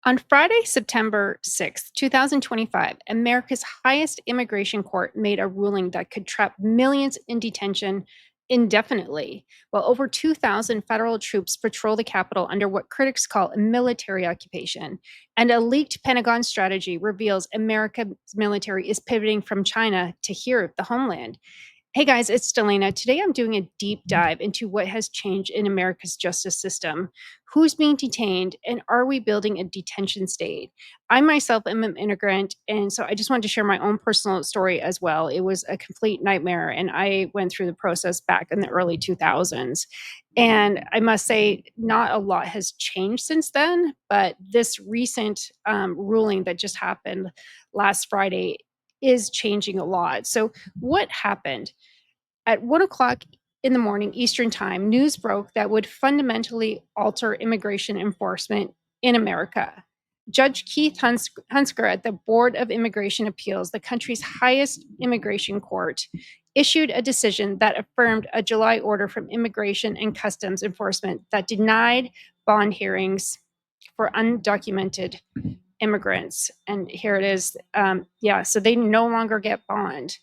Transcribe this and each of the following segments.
On Friday, September 6th, 2025, America's highest immigration court made a ruling that could trap millions in detention indefinitely, while over 2,000 federal troops patrol the Capitol under what critics call a military occupation. And a leaked Pentagon strategy reveals America's military is pivoting from China to here, the homeland. Hey guys, it's Delania. Today I'm doing a deep dive into what has changed in America's justice system, who's being detained, and are we building a detention state? I myself am an immigrant, and so I just wanted to share my own personal story as well. It was a complete nightmare, and I went through the process back in the early 2000s. And I must say, not a lot has changed since then, but this recent ruling that just happened last Friday is changing a lot. So, what happened? At 1 o'clock in the morning Eastern Time, news broke that would fundamentally alter immigration enforcement in America. Judge Keith Hunsker at the Board of Immigration Appeals, the country's highest immigration court, issued a decision that affirmed a July order from Immigration and Customs Enforcement that denied bond hearings for undocumented immigrants. And here it is. So they no longer get bond.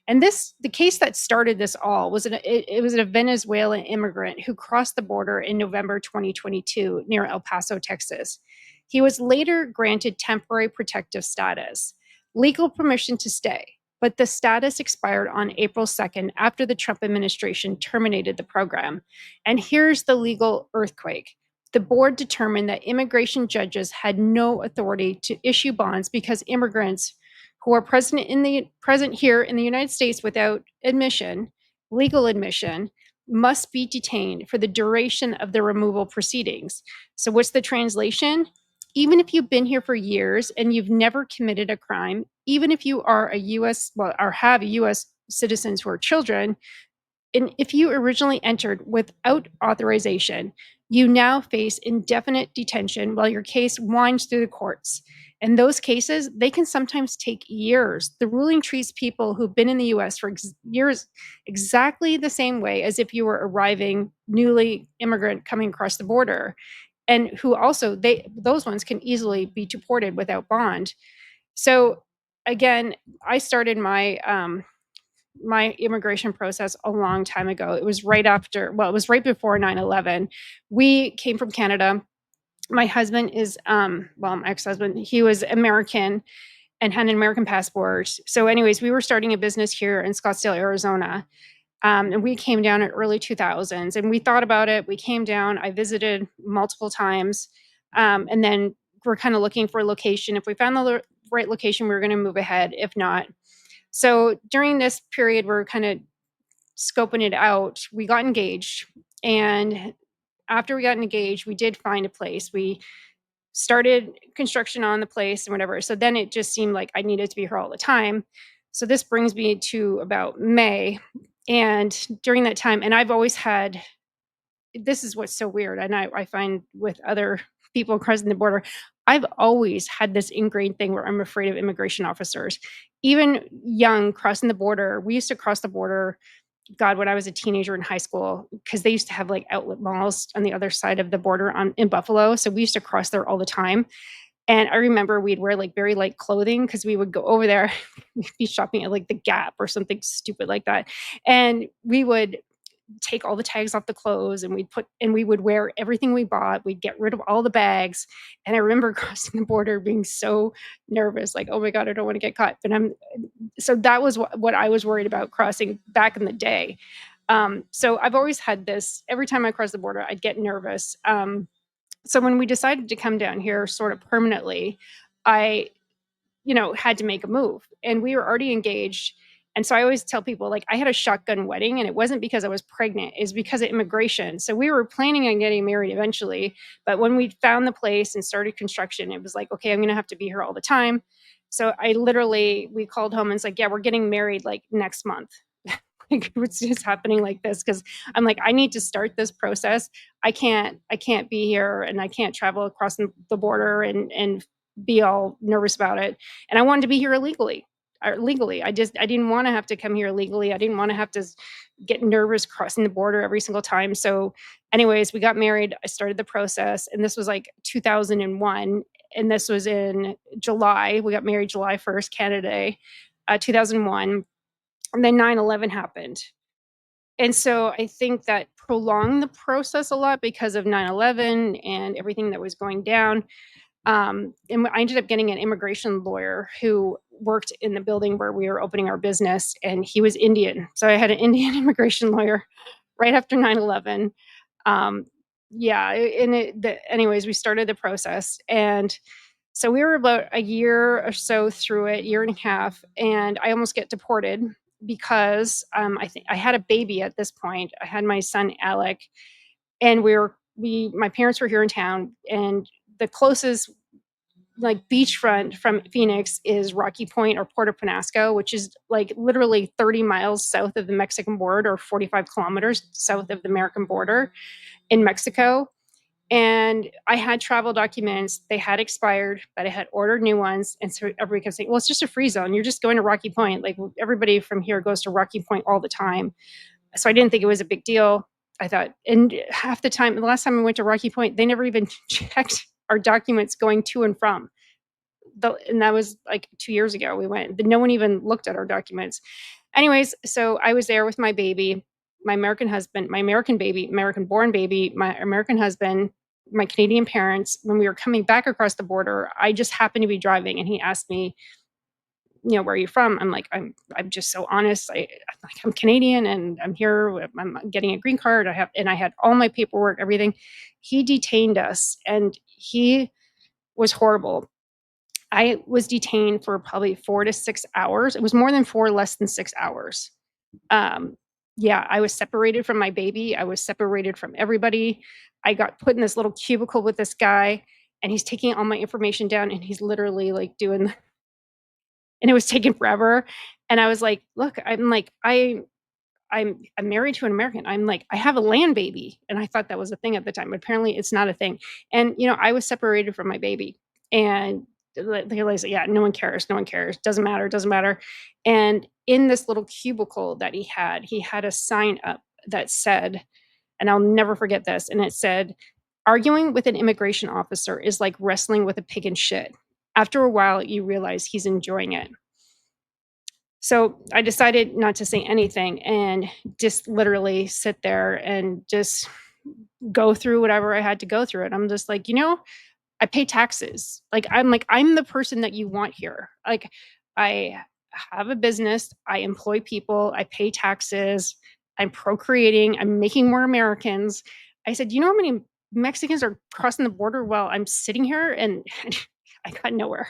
And the case that started this all was it was a Venezuelan immigrant who crossed the border in November 2022 near El Paso, Texas. He was later granted temporary protective status, legal permission to stay, but the status expired on April 2nd after the Trump administration terminated the program. And here's the legal earthquake. The board determined that immigration judges had no authority to issue bonds because immigrants who are present here in the United States without legal admission, must be detained for the duration of the removal proceedings. So what's the translation? Even if you've been here for years and you've never committed a crime, even if you are a or have US citizens who are children, and if you originally entered without authorization, you now face indefinite detention while your case winds through the courts. In those cases, they can sometimes take years. The ruling treats people who've been in the US for years exactly the same way as if you were arriving newly immigrant coming across the border, and who also those ones can easily be deported without bond. So again, I started my immigration process a long time ago. It was it was right before 9/11. We came from Canada. My husband is, my ex-husband, he was American and had an American passport. So anyways, we were starting a business here in Scottsdale, Arizona. And we came down in early 2000s and we thought about it. We came down, I visited multiple times. And then we're kind of looking for a location. If we found the right location, we were going to move ahead. If not, so during this period, we're kind of scoping it out. We got engaged. And after we got engaged, we did find a place. We started construction on the place and whatever. So then it just seemed like I needed to be here all the time. So this brings me to about May. And during that time, and I've always had this is what's so weird. And I find with other people crossing the border, I've always had this ingrained thing where I'm afraid of immigration officers. Even young crossing the border, we used to cross the border, God, when I was a teenager in high school, because they used to have like outlet malls on the other side of the border in Buffalo. So we used to cross there all the time. And I remember we'd wear like very light clothing because we would go over there, we'd be shopping at like the Gap or something stupid like that. And we would take all the tags off the clothes and we would wear everything we bought. We'd get rid of all the bags. And I remember crossing the border being so nervous, like, oh my God, I don't want to get caught. But so that was what I was worried about crossing back in the day. So I've always had this, every time I cross the border, I'd get nervous. So when we decided to come down here sort of permanently, I, had to make a move and we were already engaged. And so I always tell people, like, I had a shotgun wedding and it wasn't because I was pregnant, it's because of immigration. So we were planning on getting married eventually. But when we found the place and started construction, it was like, okay, I'm going to have to be here all the time. So we called home and it's like, yeah, we're getting married like next month. Like it's just happening like this. Cause I'm like, I need to start this process. I can't be here and I can't travel across the border and be all nervous about it. And I wanted to be here illegally. I didn't want to have to come here legally. I didn't want to have to get nervous crossing the border every single time. So anyways, we got married. I started the process and this was like 2001. and this was in July. We got married July 1st, Canada Day, 2001, and then 9/11 happened. And so I think that prolonged the process a lot because of 9/11 and everything that was going down. And I ended up getting an immigration lawyer who worked in the building where we were opening our business, and he was Indian. So I had an Indian immigration lawyer right after 9/11. Um, yeah, anyways, we started the process, and so we were about a year or so through it, year and a half, and I almost get deported because I think I had a baby at this point. I had my son Alec, and my parents were here in town, and the closest like beachfront from Phoenix is Rocky Point or Puerto Penasco, which is like literally 30 miles south of the Mexican border or 45 kilometers south of the American border in Mexico. And I had travel documents. They had expired, but I had ordered new ones. And so everybody kept saying, well, it's just a free zone. You're just going to Rocky Point. Like everybody from here goes to Rocky Point all the time. So I didn't think it was a big deal. I thought, and half the time, the last time I went to Rocky Point, they never even checked our documents going to and from. And that was like 2 years ago. We went, no one even looked at our documents. Anyways, so I was there with my baby, my American husband, my American baby, American born baby, my American husband, my Canadian parents. When we were coming back across the border, I just happened to be driving, and he asked me, where are you from? I'm like, I'm just so honest. I'm Canadian, and I'm here. I'm getting a green card. I had all my paperwork, everything. He detained us, and he was horrible. I was detained for probably 4 to 6 hours. It was more than 4, less than 6 hours. Um, yeah, I was separated from my baby. I was separated from everybody. I got put in this little cubicle with this guy, and he's taking all my information down, and he's literally, like, doing and it was taking forever, and I was like, "Look," I'm like, I'm married to an American. I'm like, I have a land baby. And I thought that was a thing at the time, but apparently it's not a thing. And, I was separated from my baby. And they realized, yeah, no one cares. No one cares. Doesn't matter. Doesn't matter. And in this little cubicle that he had a sign up that said, and I'll never forget this. And it said, arguing with an immigration officer is like wrestling with a pig in shit. After a while, you realize he's enjoying it. So I decided not to say anything and just literally sit there and just go through whatever I had to go through. And I'm just like, I pay taxes. I'm the person that you want here. Like, I have a business, I employ people, I pay taxes, I'm procreating, I'm making more Americans. I said, you know how many Mexicans are crossing the border while I'm sitting here? And I got nowhere.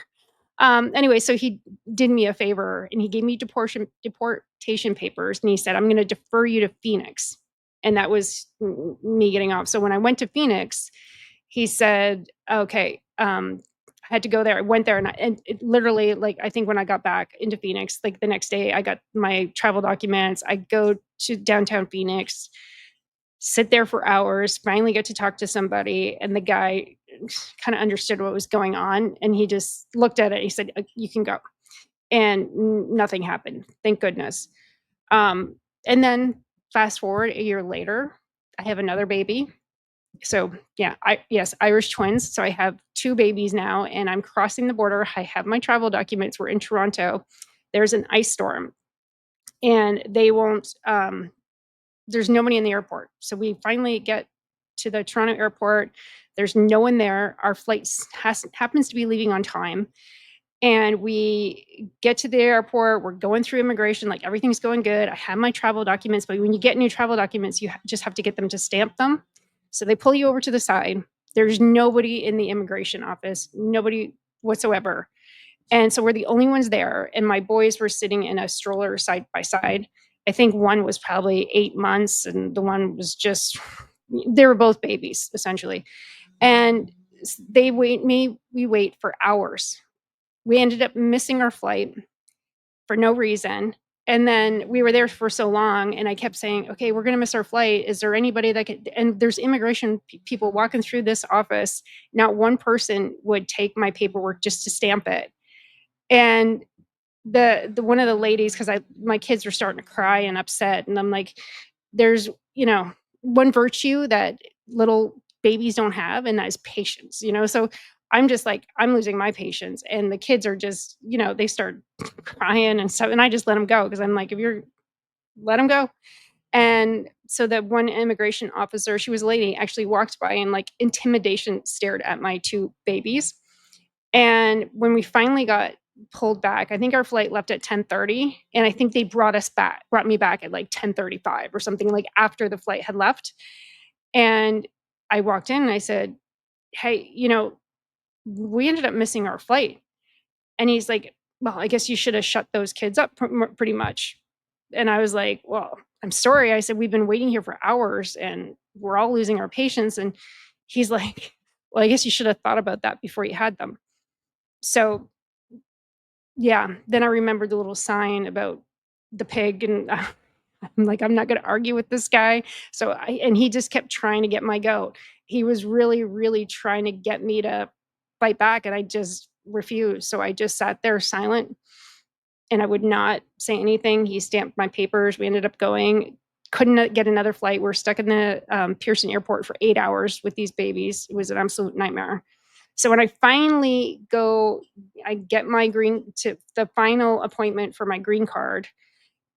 Anyway, so he did me a favor, and he gave me deportation papers, and he said, "I'm gonna defer you to Phoenix." And that was me getting off. So when I went to Phoenix, he said, "Okay," I had to go there. I went there, and it literally, like, I think when I got back into Phoenix, like, the next day, I got my travel documents. I go to downtown Phoenix, sit there for hours, finally get to talk to somebody, and the guy kinda understood what was going on, and he just looked at it, he said, "You can go." And nothing happened, thank goodness. Um, and then fast forward a year later, I have another baby. So, yeah, yes, Irish twins, so I have 2 babies now, and I'm crossing the border. I have my travel documents, we're in Toronto. There's an ice storm, and they won't, there's nobody in the airport. So we finally get to the Toronto airport. There's no one there. Our flight happens to be leaving on time. And we get to the airport. We're going through immigration. Like, everything's going good. I have my travel documents. But when you get new travel documents, you just have to get them to stamp them. So they pull you over to the side. There's nobody in the immigration office, nobody whatsoever. And so we're the only ones there, and my boys were sitting in a stroller side by side. I think one was probably 8 months, and the one was just they were both babies, essentially. And we wait for hours. We ended up missing our flight for no reason, and then we were there for so long, and I kept saying, "Okay, we're gonna miss our flight. Is there anybody that could," and there's immigration people walking through this office. Not one person would take my paperwork just to stamp it. And the one of the ladies, 'cause my kids were starting to cry and upset, and I'm like, "There's, one virtue that little babies don't have, and that is patience," So I'm just like, I'm losing my patience, and the kids are just, they start crying and stuff, and I just let them go because I'm like, if you're let them go. And so that one immigration officer, she was a lady, actually walked by and like intimidation stared at my two babies. And when we finally got pulled back, I think our flight left at 10:30, and I think they brought me back at like 10:35 or something, like after the flight had left. And I walked in and I said, "Hey, we ended up missing our flight." And he's like, "Well, I guess you should have shut those kids up pretty much." And I was like, "Well, I'm sorry." I said, "We've been waiting here for hours and we're all losing our patience." And he's like, "Well, I guess you should have thought about that before you had them." So, yeah, then I remembered the little sign about the pig, and I'm like, "I'm not gonna argue with this guy." And he just kept trying to get my goat. He was really, really trying to get me to fight back, and I just refused. So I just sat there silent, and I would not say anything. He stamped my papers. We ended up going. Couldn't get another flight. We're stuck in the Pearson airport for 8 hours with these babies. It was an absolute nightmare. So when I finally go, I get my to the final appointment for my green card,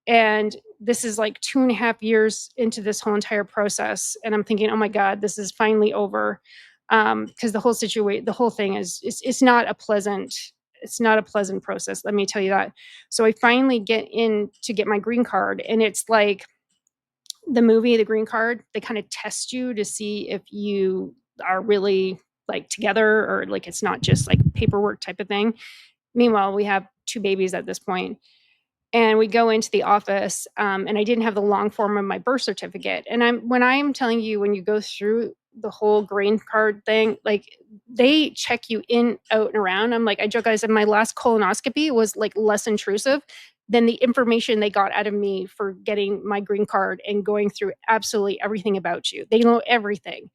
and this is like 2.5 years into this whole entire process. And I'm thinking, oh my God, this is finally over. Because the whole thing it's not a pleasant process. Let me tell you that. So I finally get in to get my green card, and it's like the movie, The Green Card. They kind of test you to see if you are really like together, or like it's not just like paperwork type of thing. Meanwhile, we have two babies at this point, and we go into the office, and I didn't have the long form of my birth certificate. And I'm telling you, when you go through the whole green card thing, like they check you in, out, and around. I'm like, I joke, I said my last colonoscopy was like less intrusive than the information they got out of me for getting my green card and going through absolutely everything about you. They know everything.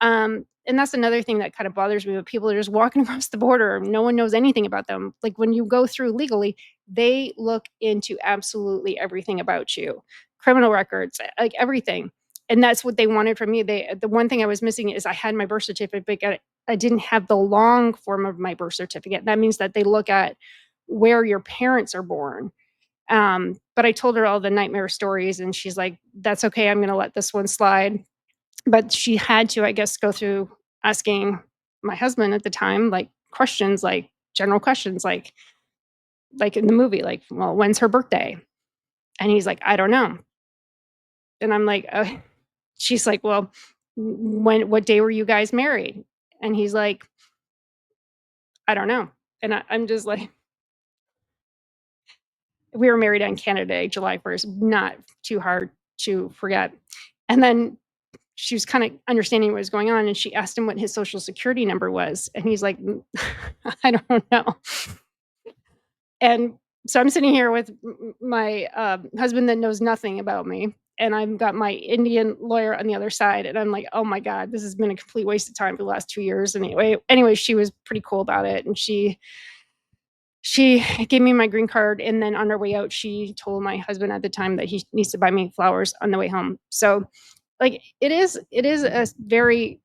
And that's another thing that kind of bothers me, when people are just walking across the border, no one knows anything about them. Like when you go through legally, they look into absolutely everything about you, criminal records, like everything. And that's what they wanted from me. The one thing I was missing is I had my birth certificate, but I didn't have the long form of my birth certificate. That means that they look at where your parents are born. But I told her all the nightmare stories, and she's like, "That's okay. I'm going to let this one slide." But she had to, I guess, go through asking my husband at the time, like, questions, like, general questions, like in the movie, like, "Well, when's her birthday?" And he's like, "I don't know." And I'm like, she's like, "Well, what day were you guys married?" And he's like, "I don't know." And I'm just like, we were married on Canada Day, July 1st, not too hard to forget. And then she was kinda understanding what was going on, and she asked him what his Social Security number was, and he's like, I don't know." And so I'm sitting here with my, husband that knows nothing about me, and I've got my Indian lawyer on the other side, and I'm like, "Oh my god, this has been a complete waste of time for the last 2 years." Anyway, she was pretty cool about it, and she gave me my green card, and then on our way out, she told my husband at the time that he needs to buy me flowers on the way home. So, like, it is a very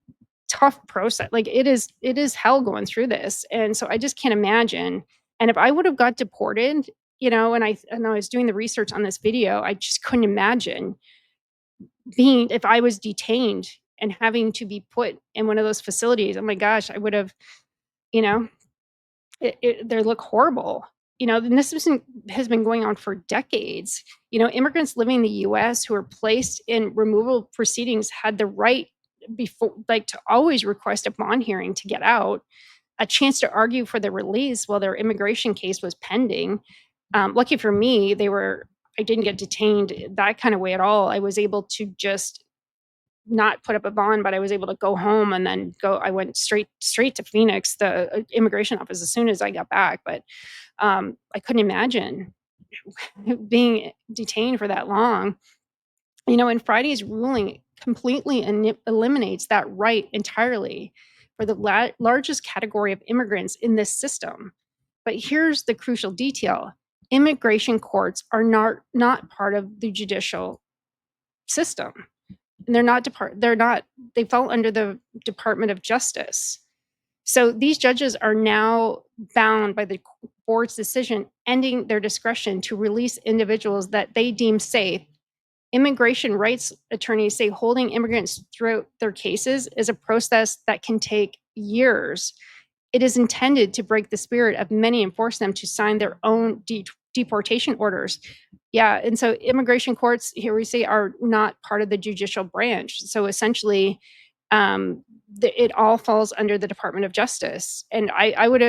tough process. Like, it is hell going through this, and so I just can't imagine. And if I would have got deported, and I was doing the research on this video, I just couldn't imagine being if I was detained and having to be put in one of those facilities. Oh my gosh, I would have, you know, they look horrible. And this has been going on for decades. Immigrants living in the U.S. who are placed in removal proceedings had the right before, like, to always request a bond hearing to get out, a chance to argue for their release while their immigration case was pending. Lucky for me, I didn't get detained that kind of way at all. I was able to just not put up a bond, but I was able to go home and then go. I went straight to Phoenix, the immigration office, as soon as I got back. But I couldn't imagine being detained for that long. And Friday's ruling completely eliminates that right entirely for the largest category of immigrants in this system. But here's the crucial detail: immigration courts are not part of the judicial system. And they're not, they fall under the Department of Justice. So these judges are now bound by the board's decision, ending their discretion to release individuals that they deem safe. Immigration rights attorneys say holding immigrants throughout their cases is a process that can take years. It is intended to break the spirit of many and force them to sign their own deportation orders. Yeah, and so immigration courts, here we say, are not part of the judicial branch. So essentially, it all falls under the Department of Justice. And I would,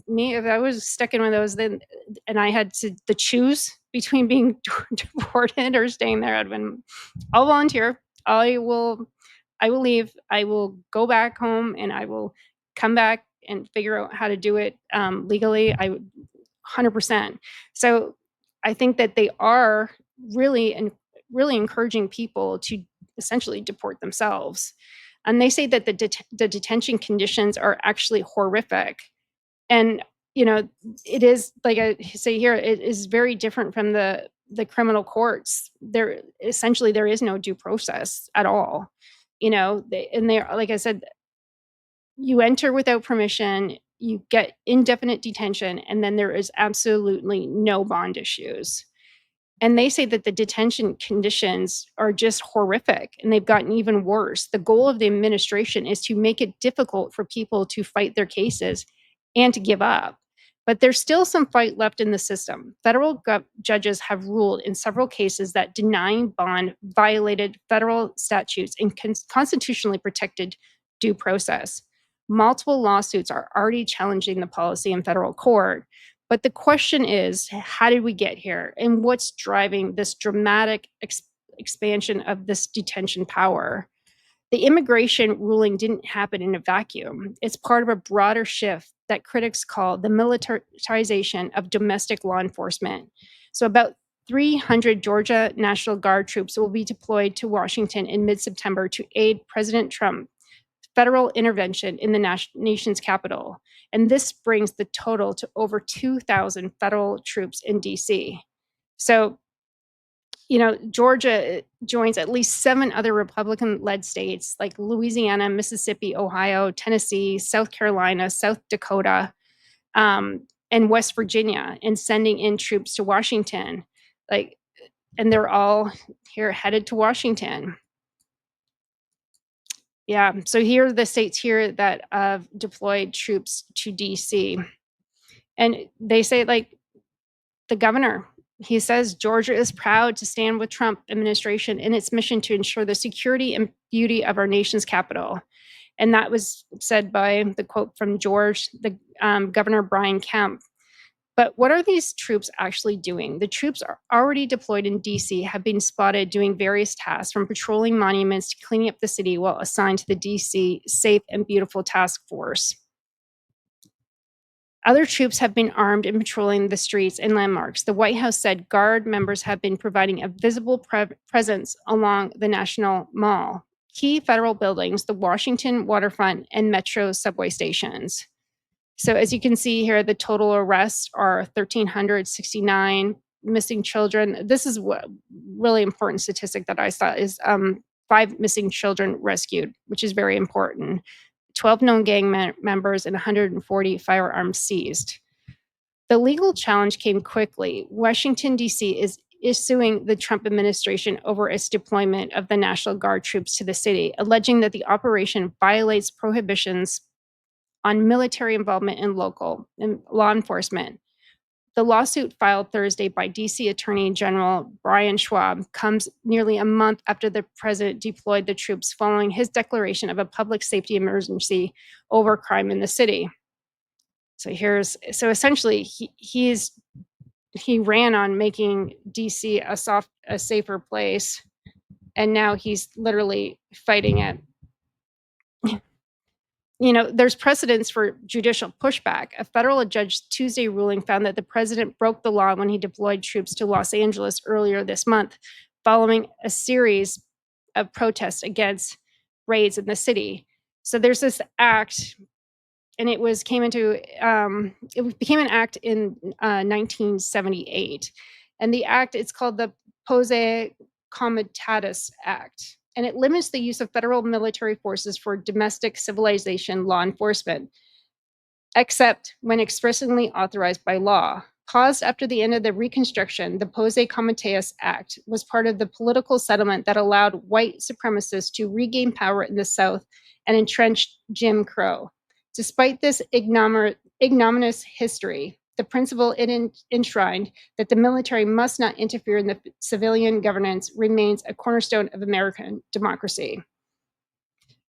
me, if I was stuck in one of those, then, and I had to choose between being deported or staying there, I'd been, I'll volunteer. I will leave. I will go back home and I will come back and figure out how to do it legally. I would 100%. So I think that they are really and really encouraging people to essentially deport themselves. And they say that the detention conditions are actually horrific. And you know, it is like I say here, it is very different from the criminal courts. There essentially there is no due process at all. You know, they're like I said, you enter without permission, you get indefinite detention, and then there is absolutely no bond issues. And they say that the detention conditions are just horrific and they've gotten even worse. The goal of the administration is to make it difficult for people to fight their cases and to give up. But there's still some fight left in the system. Federal judges have ruled in several cases that denying bond violated federal statutes and constitutionally protected due process. Multiple lawsuits are already challenging the policy in federal court. But the question is, how did we get here? And what's driving this dramatic expansion of this detention power? The immigration ruling didn't happen in a vacuum. It's part of a broader shift that critics call the militarization of domestic law enforcement. So, about 300 Georgia National Guard troops will be deployed to Washington in mid September to aid President Trump federal intervention in the nation's capital. And this brings the total to over 2,000 federal troops in DC. So, you know, Georgia joins at least 7 other Republican led states like Louisiana, Mississippi, Ohio, Tennessee, South Carolina, South Dakota, and West Virginia in sending in troops to Washington. Like, and they're all here headed to Washington. Yeah, so here are the states here that have deployed troops to DC. And they say, like, the governor, he says Georgia is proud to stand with Trump administration in its mission to ensure the security and beauty of our nation's capital. And that was said by the quote from George, the Governor Brian Kemp. But what are these troops actually doing? The troops are already deployed in DC, have been spotted doing various tasks from patrolling monuments to cleaning up the city while assigned to the DC Safe and Beautiful Task Force. Other troops have been armed and patrolling the streets and landmarks. The White House said Guard members have been providing a visible presence along the National Mall, key federal buildings, the Washington waterfront, and metro subway stations. So as you can see here, the total arrests are 1,369 missing children. This is what really important statistic that I saw is 5 missing children rescued, which is very important. 12 known gang members and 140 firearms seized. The legal challenge came quickly. Washington, D.C. is suing the Trump administration over its deployment of the National Guard troops to the city, alleging that the operation violates prohibitions on military involvement in local law enforcement. The lawsuit filed Thursday by DC Attorney General Brian Schwab comes nearly a month after the president deployed the troops following his declaration of a public safety emergency over crime in the city. So essentially he ran on making DC a safer place, and now he's literally fighting it. You know, there's precedence for judicial pushback. A federal judge Tuesday ruling found that the president broke the law when he deployed troops to Los Angeles earlier this month, following a series of protests against raids in the city. So there's this act, and it became an act in 1978, and the act, it's called the Posse Comitatus Act, and it limits the use of federal military forces for domestic civilization law enforcement. except when expressly authorized by law. Paused after the end of the Reconstruction, the Posey-Comiteus Act was part of the political settlement that allowed white supremacists to regain power in the South and entrenched Jim Crow. Despite this ignominious history, the principle it enshrined that the military must not interfere in the civilian governance remains a cornerstone of American democracy.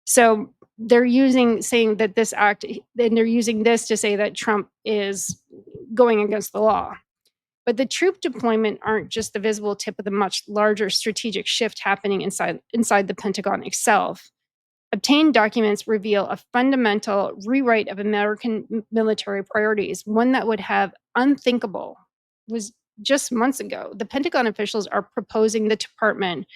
So saying that this act, and they're using this to say that Trump is going against the law. But the troop deployment aren't just the visible tip of the much larger strategic shift happening inside the Pentagon itself. Obtained documents reveal a fundamental rewrite of American military priorities, one that would have unthinkable was just months ago. The Pentagon officials are proposing the department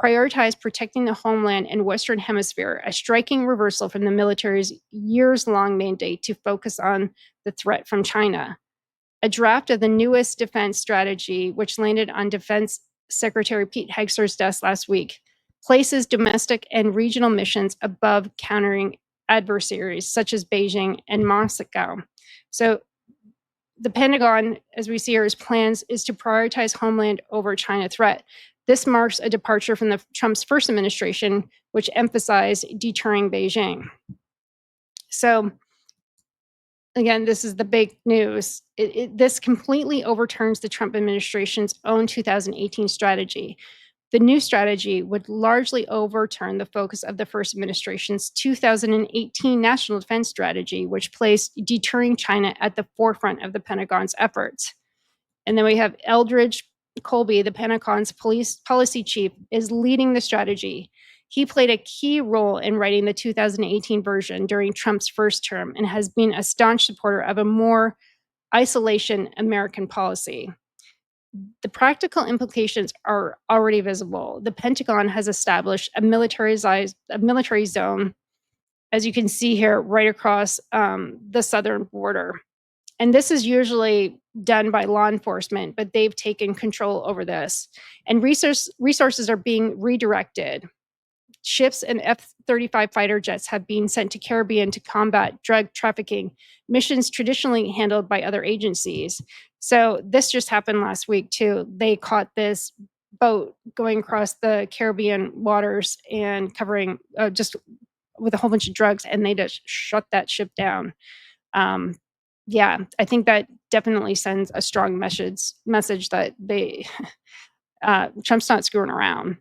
prioritize protecting the homeland and Western Hemisphere, a striking reversal from the military's years-long mandate to focus on the threat from China. A draft of the newest defense strategy, which landed on Defense Secretary Pete Hegseth's desk last week, places domestic and regional missions above countering adversaries such as Beijing and Moscow. So the Pentagon, as we see here, plans is to prioritize homeland over China threat. This marks a departure from Trump's first administration, which emphasized deterring Beijing. So again, this is the big news. This completely overturns the Trump administration's own 2018 strategy. The new strategy would largely overturn the focus of the first administration's 2018 national defense strategy, which placed deterring China at the forefront of the Pentagon's efforts. And then we have Eldridge Colby, the Pentagon's policy chief, is leading the strategy. He played a key role in writing the 2018 version during Trump's first term and has been a staunch supporter of a more isolation American policy. The practical implications are already visible. The Pentagon has established a military zone, as you can see here, right across the southern border. And this is usually done by law enforcement, but they've taken control over this. And resources are being redirected. Ships and F-35 fighter jets have been sent to Caribbean to combat drug trafficking, missions traditionally handled by other agencies. So this just happened last week too. They caught this boat going across the Caribbean waters and covering just with a whole bunch of drugs, and they just shut that ship down. Yeah, I think that definitely sends a strong message that Trump's not screwing around.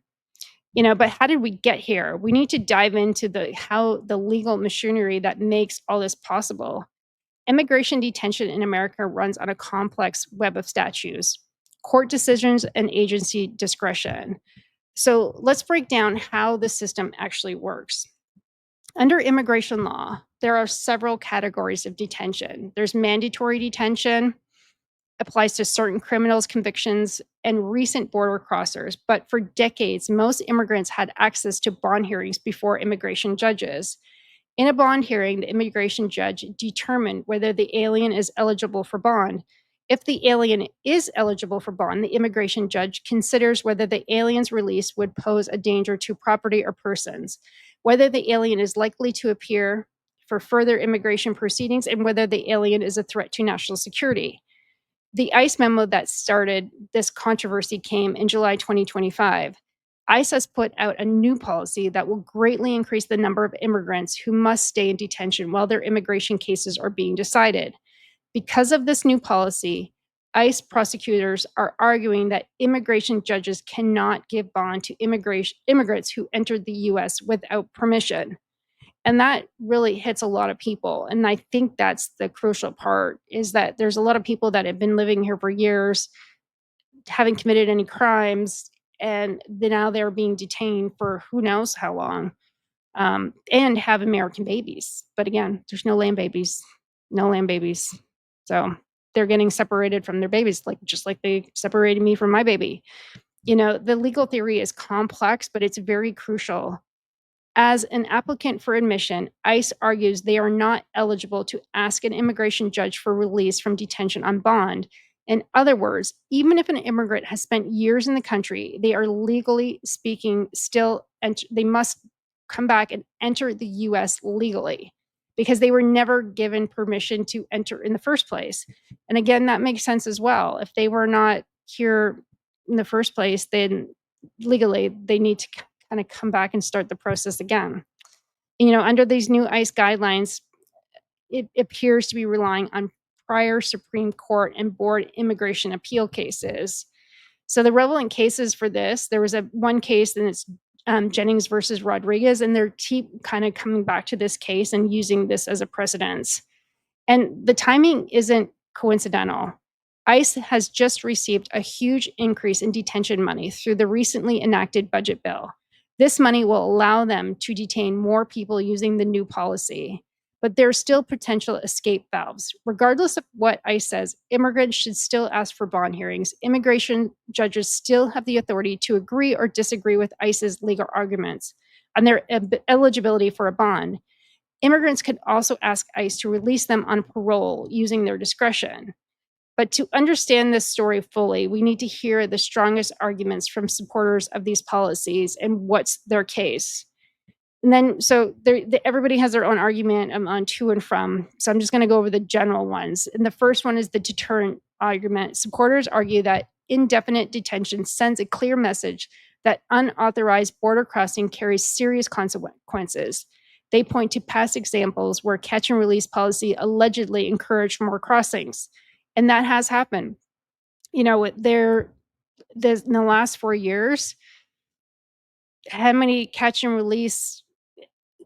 But how did we get here? We need to dive into how the legal machinery that makes all this possible. Immigration detention in America runs on a complex web of statutes, court decisions, and agency discretion. So let's break down how the system actually works. Under immigration law, there are several categories of detention. There's mandatory detention, applies to certain criminals, convictions, and recent border crossers. But for decades, most immigrants had access to bond hearings before immigration judges. In a bond hearing, the immigration judge determined whether the alien is eligible for bond. If the alien is eligible for bond, the immigration judge considers whether the alien's release would pose a danger to property or persons, whether the alien is likely to appear for further immigration proceedings, and whether the alien is a threat to national security. The ICE memo that started this controversy came in July 2025. ICE has put out a new policy that will greatly increase the number of immigrants who must stay in detention while their immigration cases are being decided. Because of this new policy, ICE prosecutors are arguing that immigration judges cannot give bond to immigrants who entered the US without permission. And that really hits a lot of people. And I think that's the crucial part, is that there's a lot of people that have been living here for years, haven't committed any crimes, and now they're being detained for who knows how long, and have American babies. But again, there's no land babies. So they're getting separated from their babies, just like they separated me from my baby. The legal theory is complex, but it's very crucial. As an applicant for admission, ICE argues they are not eligible to ask an immigration judge for release from detention on bond. In other words, even if an immigrant has spent years in the country, they are legally speaking they must come back and enter the US legally. because they were never given permission to enter in the first place. And again, that makes sense as well. If they were not here in the first place, then legally they need to kind of come back and start the process again. Under these new ICE guidelines, it appears to be relying on prior Supreme Court and board immigration appeal cases. So the relevant cases for this, there was one case, and it's Jennings versus Rodriguez, and they're keep kind of coming back to this case and using this as a precedence. And the timing isn't coincidental. ICE has just received a huge increase in detention money through the recently enacted budget bill. This money will allow them to detain more people using the new policy. But there are still potential escape valves. Regardless of what ICE says, immigrants should still ask for bond hearings. Immigration judges still have the authority to agree or disagree with ICE's legal arguments on their eligibility for a bond. Immigrants could also ask ICE to release them on parole using their discretion. But to understand this story fully, we need to hear the strongest arguments from supporters of these policies and what's their case. And then, so everybody has their own argument on to and from. So I'm just going to go over the general ones. And the first one is the deterrent argument. Supporters argue that indefinite detention sends a clear message that unauthorized border crossing carries serious consequences. They point to past examples where catch and release policy allegedly encouraged more crossings. And that has happened. In the last 4 years, how many catch and release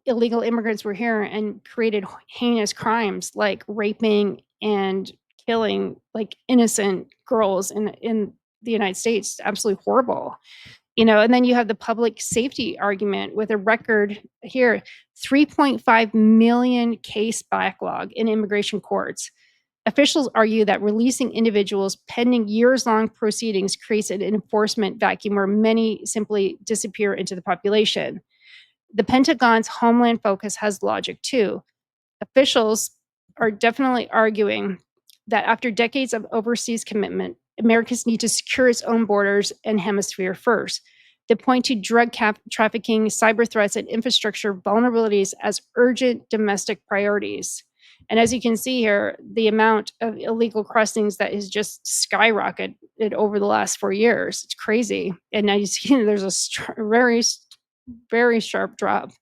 illegal immigrants were here and created heinous crimes like raping and killing like innocent girls in the United States. Absolutely horrible. And then you have the public safety argument with a record here, 3.5 million case backlog in immigration courts. Officials argue that releasing individuals pending years-long proceedings creates an enforcement vacuum where many simply disappear into the population. The Pentagon's homeland focus has logic too. Officials are definitely arguing that after decades of overseas commitment, Americans need to secure its own borders and hemisphere first. They point to drug trafficking, cyber threats, and infrastructure vulnerabilities as urgent domestic priorities. And as you can see here, the amount of illegal crossings that has just skyrocketed over the last 4 years. It's crazy. And now you see there's a very sharp drop,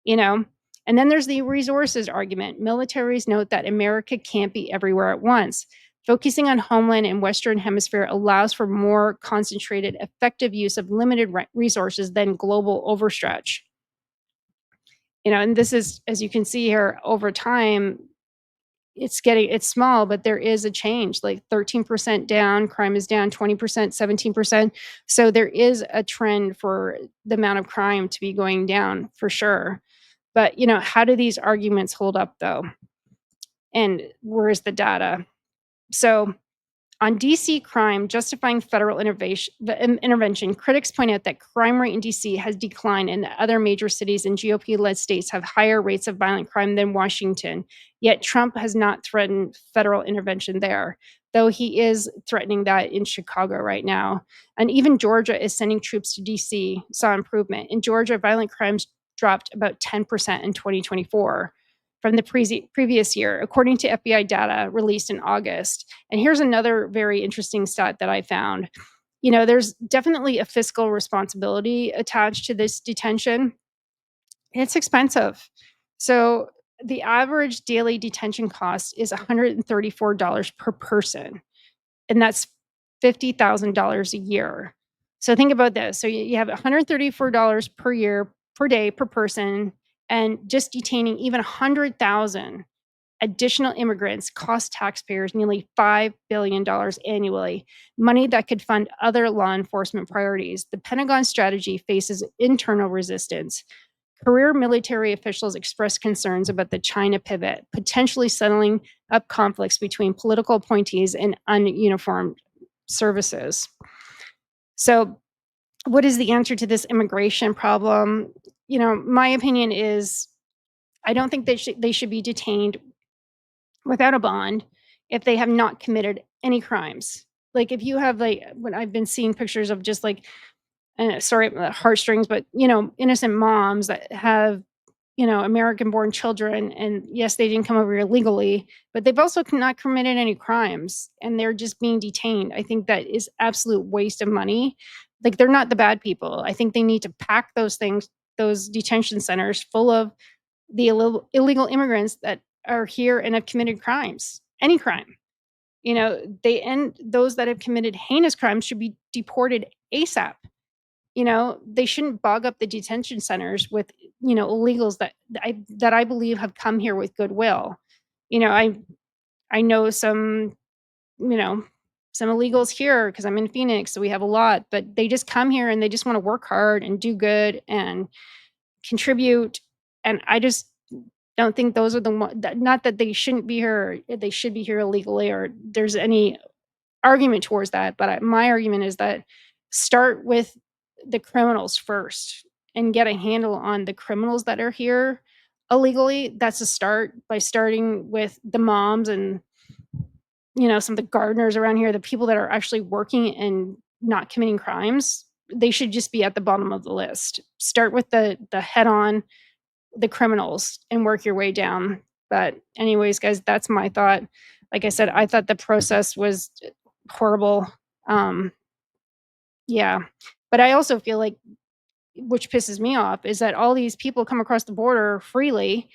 you know. And then there's the resources argument. Militaries note that America can't be everywhere at once. Focusing on homeland and Western Hemisphere allows for more concentrated, effective use of limited resources than global overstretch. And this is, as you can see here, over time, it's small, but there is a change, like 13% down, crime is down 20%, 17%. So there is a trend for the amount of crime to be going down for sure. But, how do these arguments hold up though? And where's the data? So on DC crime justifying federal intervention, critics point out that crime rate in DC has declined and that other major cities and GOP-led states have higher rates of violent crime than Washington. Yet Trump has not threatened federal intervention there, though he is threatening that in Chicago right now. And even Georgia is sending troops to DC, saw improvement. In Georgia, violent crimes dropped about 10% in 2024. From the previous year, according to FBI data released in August. And here's another very interesting stat that I found. There's definitely a fiscal responsibility attached to this detention. It's expensive. So the average daily detention cost is $134 per person, and that's $50,000 a year. So think about this. So you have $134 per day per person, and just detaining even 100,000 additional immigrants cost taxpayers nearly $5 billion annually, money that could fund other law enforcement priorities. The Pentagon strategy faces internal resistance. Career military officials expressed concerns about the China pivot, potentially settling up conflicts between political appointees and ununiformed services. So, what is the answer to this immigration problem? My opinion is I don't think they should be detained without a bond if they have not committed any crimes. Like if you have when I've been seeing pictures of just heartstrings, but innocent moms that have American-born children, and yes, they didn't come over here legally, but they've also not committed any crimes, and they're just being detained. I think that is absolute waste of money. Like, they're not the bad people. I think they need to pack those detention centers full of the illegal immigrants that are here and have committed crimes, any crime. Those that have committed heinous crimes should be deported ASAP. They shouldn't bog up the detention centers with, illegals that I believe have come here with goodwill. You know, I know you know, some illegals here because I'm in Phoenix, so we have a lot, but they just come here and they just want to work hard and do good and contribute. And I just don't think those are the one that, not that they shouldn't be here, they should be here illegally, or there's any argument towards that, but my argument is that start with the criminals first and get a handle on the criminals that are here illegally. That's a start, by starting with the moms and, some of the gardeners around here, the people that are actually working and not committing crimes. They should just be at the bottom of the list. Start with the head on, the criminals, and work your way down. But anyways, guys, that's my thought. Like I said, I thought the process was horrible. Um, yeah. But I also feel like, which pisses me off, is that all these people come across the border freely,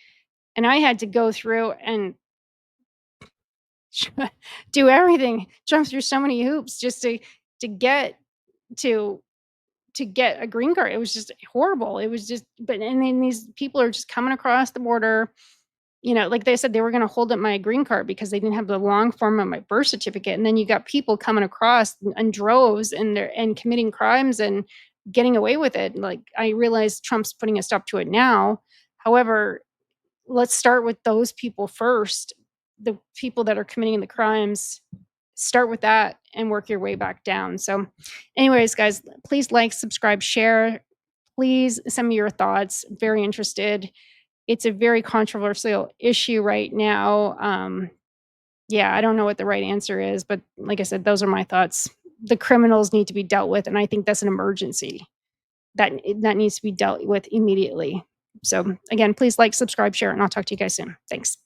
and I had to go through and do everything, jump through so many hoops just to get to get a green card. It was just horrible. It was just, but and then these people are just coming across the border. Like they said, they were gonna hold up my green card because they didn't have the long form of my birth certificate, and then you got people coming across in droves, and they're committing crimes and getting away with it. Like, I realize Trump's putting a stop to it now. However, let's start with those people first, the people that are committing the crimes. Start with that and work your way back down. So, anyways, guys, please like, subscribe, share. Please send me your thoughts. Very interested. It's a very controversial issue right now. Yeah, I don't know what the right answer is, but like I said, those are my thoughts. The criminals need to be dealt with, and I think that's an emergency that needs to be dealt with immediately. So again, please like, subscribe, share, and I'll talk to you guys soon. Thanks.